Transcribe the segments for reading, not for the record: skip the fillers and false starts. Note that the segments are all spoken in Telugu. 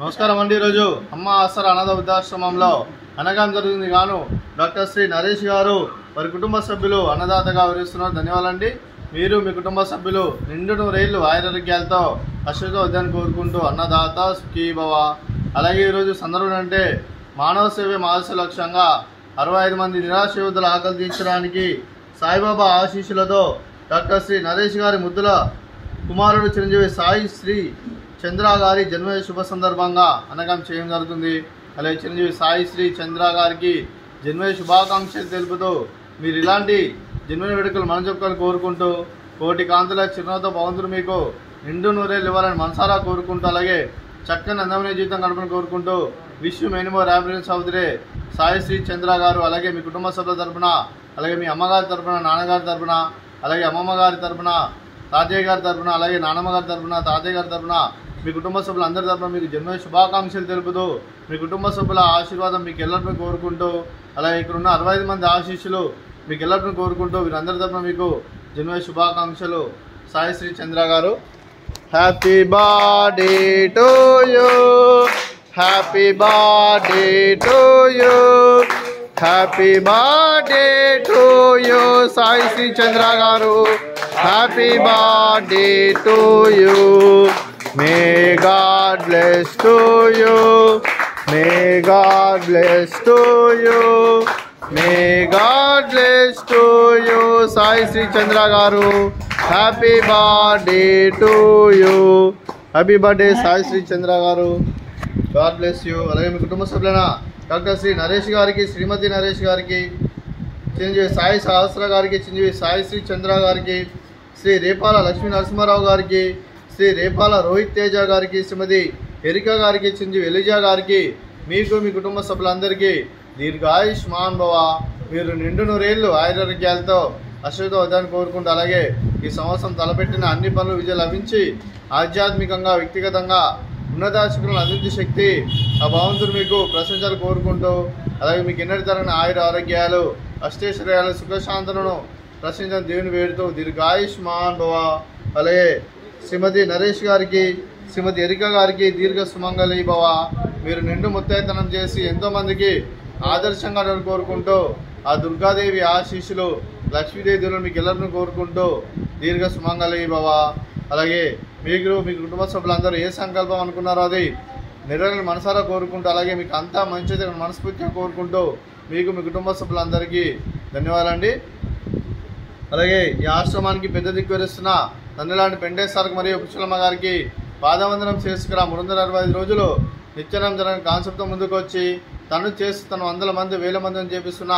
నమస్కారం అండి. ఈరోజు అమ్మ ఆసరా అనాథ వృద్ధాశ్రమంలో అనగాం జరుగుతుంది గాను డాక్టర్ శ్రీ నరేష్ గారు వారి కుటుంబ సభ్యులు అన్నదాతగా వివరిస్తున్నారు. ధన్యవాదాలండి. మీరు మీ కుటుంబ సభ్యులు నిండు నూరేళ్లు ఆయురారోగ్యాలతో అశ్వతో వద్దని కోరుకుంటూ అన్నదాత సుఖీభవ. అలాగే ఈరోజు సందర్భం అంటే మానవ సేవే మహర్షి లక్ష్యంగా 65 మంది నిరాశ యోధుల ఆకలి తీర్చడానికి సాయిబాబా ఆశీస్సులతో డాక్టర్ శ్రీ నరేష్ గారి ముద్దుల కుమారుడు చిరంజీవి సాయి శ్రీ చంద్ర గారి జన్మ శుభ సందర్భంగా అనగాం చేయడం జరుగుతుంది. అలాగే చిరంజీవి సాయి శ్రీ చంద్ర గారికి జన్మ శుభాకాంక్షలు తెలుపుతూ మీరు ఇలాంటి జన్మ వేడుకలు మనం చెప్పుకొని కోరుకుంటూ కోటి కాంతుల చిరునవ్వుతో భగవంతుడు మీకు నిండు నూరేళ్ళు ఇవ్వాలని మనసారా కోరుకుంటూ అలాగే చక్కని అందమైన జీవితం గడపని కోరుకుంటూ wish many more happiness of the day Sai Sri Chandra garu. అలాగే మీ కుటుంబ సభ్యుల తరపున, అలాగే మీ అమ్మగారి తరపున, నాన్నగారి తరపున, అలాగే అమ్మమ్మ గారి తరపున, తాతయ్య గారి తరపున, అలాగే నాన్నమ్మ గారి తరపున, తాతయ్య గారి తరపున, మీ కుటుంబ సభ్యులు అందరి తరపున మీకు జన్మ శుభాకాంక్షలు తెలుపుతూ మీ కుటుంబ సభ్యుల ఆశీర్వాదం మీకు ఎల్లరిని కోరుకుంటూ అలాగే ఇక్కడ ఉన్న 65 మంది ఆశీస్సులు మీకు ఎల్లరిని కోరుకుంటూ వీరందరి తరపున మీకు జన్మ శుభాకాంక్షలు. Sai Sri Chandra garu. Happy birthday to you, happy birthday to you, happy birthday to you Sai Sri Chandra garu. Happy birthday to you. May God bless to you. May God bless to you. May God bless to you. Sai Sri Chandra Garu. Happy birthday to you. Happy birthday Sai Sri Chandra Garu. God bless you. అలాగే మీ కుటుంబ సభ్యులైన డాక్టర్ శ్రీ నరేష్ గారికి, శ్రీమతి నరేష్ గారికి, చిరంజీవి సాయి సహస్ర గారికి, చిరంజీవి సాయి శ్రీ చంద్ర గారికి, శ్రీ రేపాల లక్ష్మీ నరసింహారావు గారికి, శ్రీ రేపాల రోహిత్ తేజ గారికి, శ్రీమతి ఎరికా గారికి, చిరంజీవి ఎలిజా గారికి, మీకు మీ కుటుంబ సభ్యులందరికీ దీర్ఘాయుష్మాన్ భవ. మీరు నిండు నూరేళ్లు ఆయురారోగ్యాలతో అశ్వతో వద్దని కోరుకుంటూ అలాగే ఈ సంవత్సరం తలపెట్టిన అన్ని పనులు విజయం లభించి ఆధ్యాత్మికంగా, వ్యక్తిగతంగా ఉన్నతాశకులను అభివృద్ధి శక్తి ఆ భగవంతుడు మీకు ప్రశంసలు కోరుకుంటూ అలాగే మీకు ఎన్నటి తరగని ఆయుర ఆరోగ్యాలు, అష్టైశ్వర్యాలు, సుఖశాంతులను ప్రశ్నించిన దేవుని వేడుతూ దీర్ఘాయుష్మాన్ భవ. అలాగే శ్రీమతి నరేష్ గారికి, శ్రీమతి ఎరికా గారికి దీర్ఘ సుమంగళి భవ. మీరు నిండు ముత్తైతనం చేసి ఎంతోమందికి ఆదర్శంగా కోరుకుంటూ ఆ దుర్గాదేవి ఆశీస్సులు, లక్ష్మీదేవి దేవులను మీకు ఎల్లరిని కోరుకుంటూ దీర్ఘ సుమంగళి భవ. అలాగే మీకు మీ కుటుంబ సభ్యులందరూ ఏ సంకల్పం అనుకున్నారో అది నెరవేరని మనసారా కోరుకుంటూ అలాగే మీకు అంతా మంచిది మనస్ఫూర్తిగా కోరుకుంటూ మీకు మీ కుటుంబ సభ్యులందరికీ ధన్యవాదాలండి. అలాగే ఈ ఆశ్రమానికి పెద్ద దిక్కు వరిస్తున్న నందిలాంటి పెండేశ్వరకు మరియు పుష్పలమ్మ గారికి పాదవందనం చేసుకురా 365 రోజులు నిత్యనం జరగని కాన్సెప్ట్తో ముందుకు వచ్చి తను చేసి తను 100 మంది 1000 మందిని చేపిస్తున్న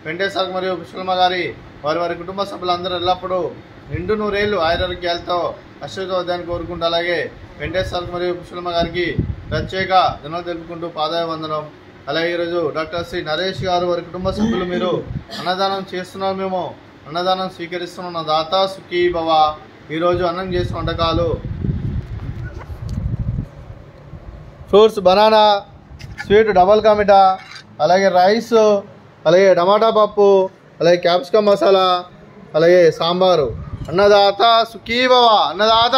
పెండేశ్వరకు మరియు పుష్పలమ్మ గారి వారి కుటుంబ సభ్యులందరూ ఎల్లప్పుడూ నిండు నూరేళ్లు ఆయురారోగ్యాలతో అశ్వతో వద్దని కోరుకుంటూ అలాగే వెంకటేశ్వరకు మరియు పుష్పలమ్మ గారికి ప్రత్యేక ధన్యవాదాలు తెలుపుకుంటూ పాదాభివందనం. అలాగే ఈరోజు డాక్టర్ శ్రీ నరేష్ గారు వారి కుటుంబ సభ్యులు మీరు అన్నదానం చేస్తున్నాం, మేము అన్నదానం స్వీకరిస్తున్నాం. నా దాత సుఖీ భవ. ఈరోజు అన్నం చేసిన వంటకాలు ఫ్రూట్స్, బనానా, స్వీట్ డబల్ కా మిఠా, అలాగే రైస్, అలాగే టమాటా పప్పు, అలాగే క్యాప్సికమ్ మసాలా, అలాగే సాంబారు. అన్నదాత సుఖీ భవ. అన్నదాత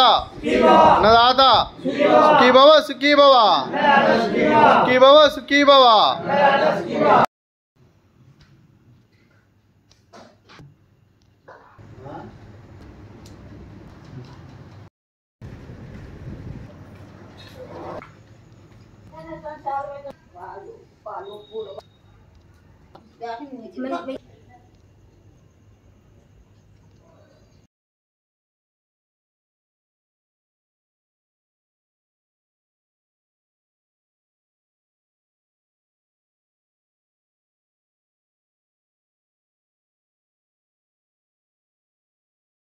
అన్నదాత సుఖీ భవ, సుఖీ భవ, సుఖీ భవ, సుఖీ భవ. Palu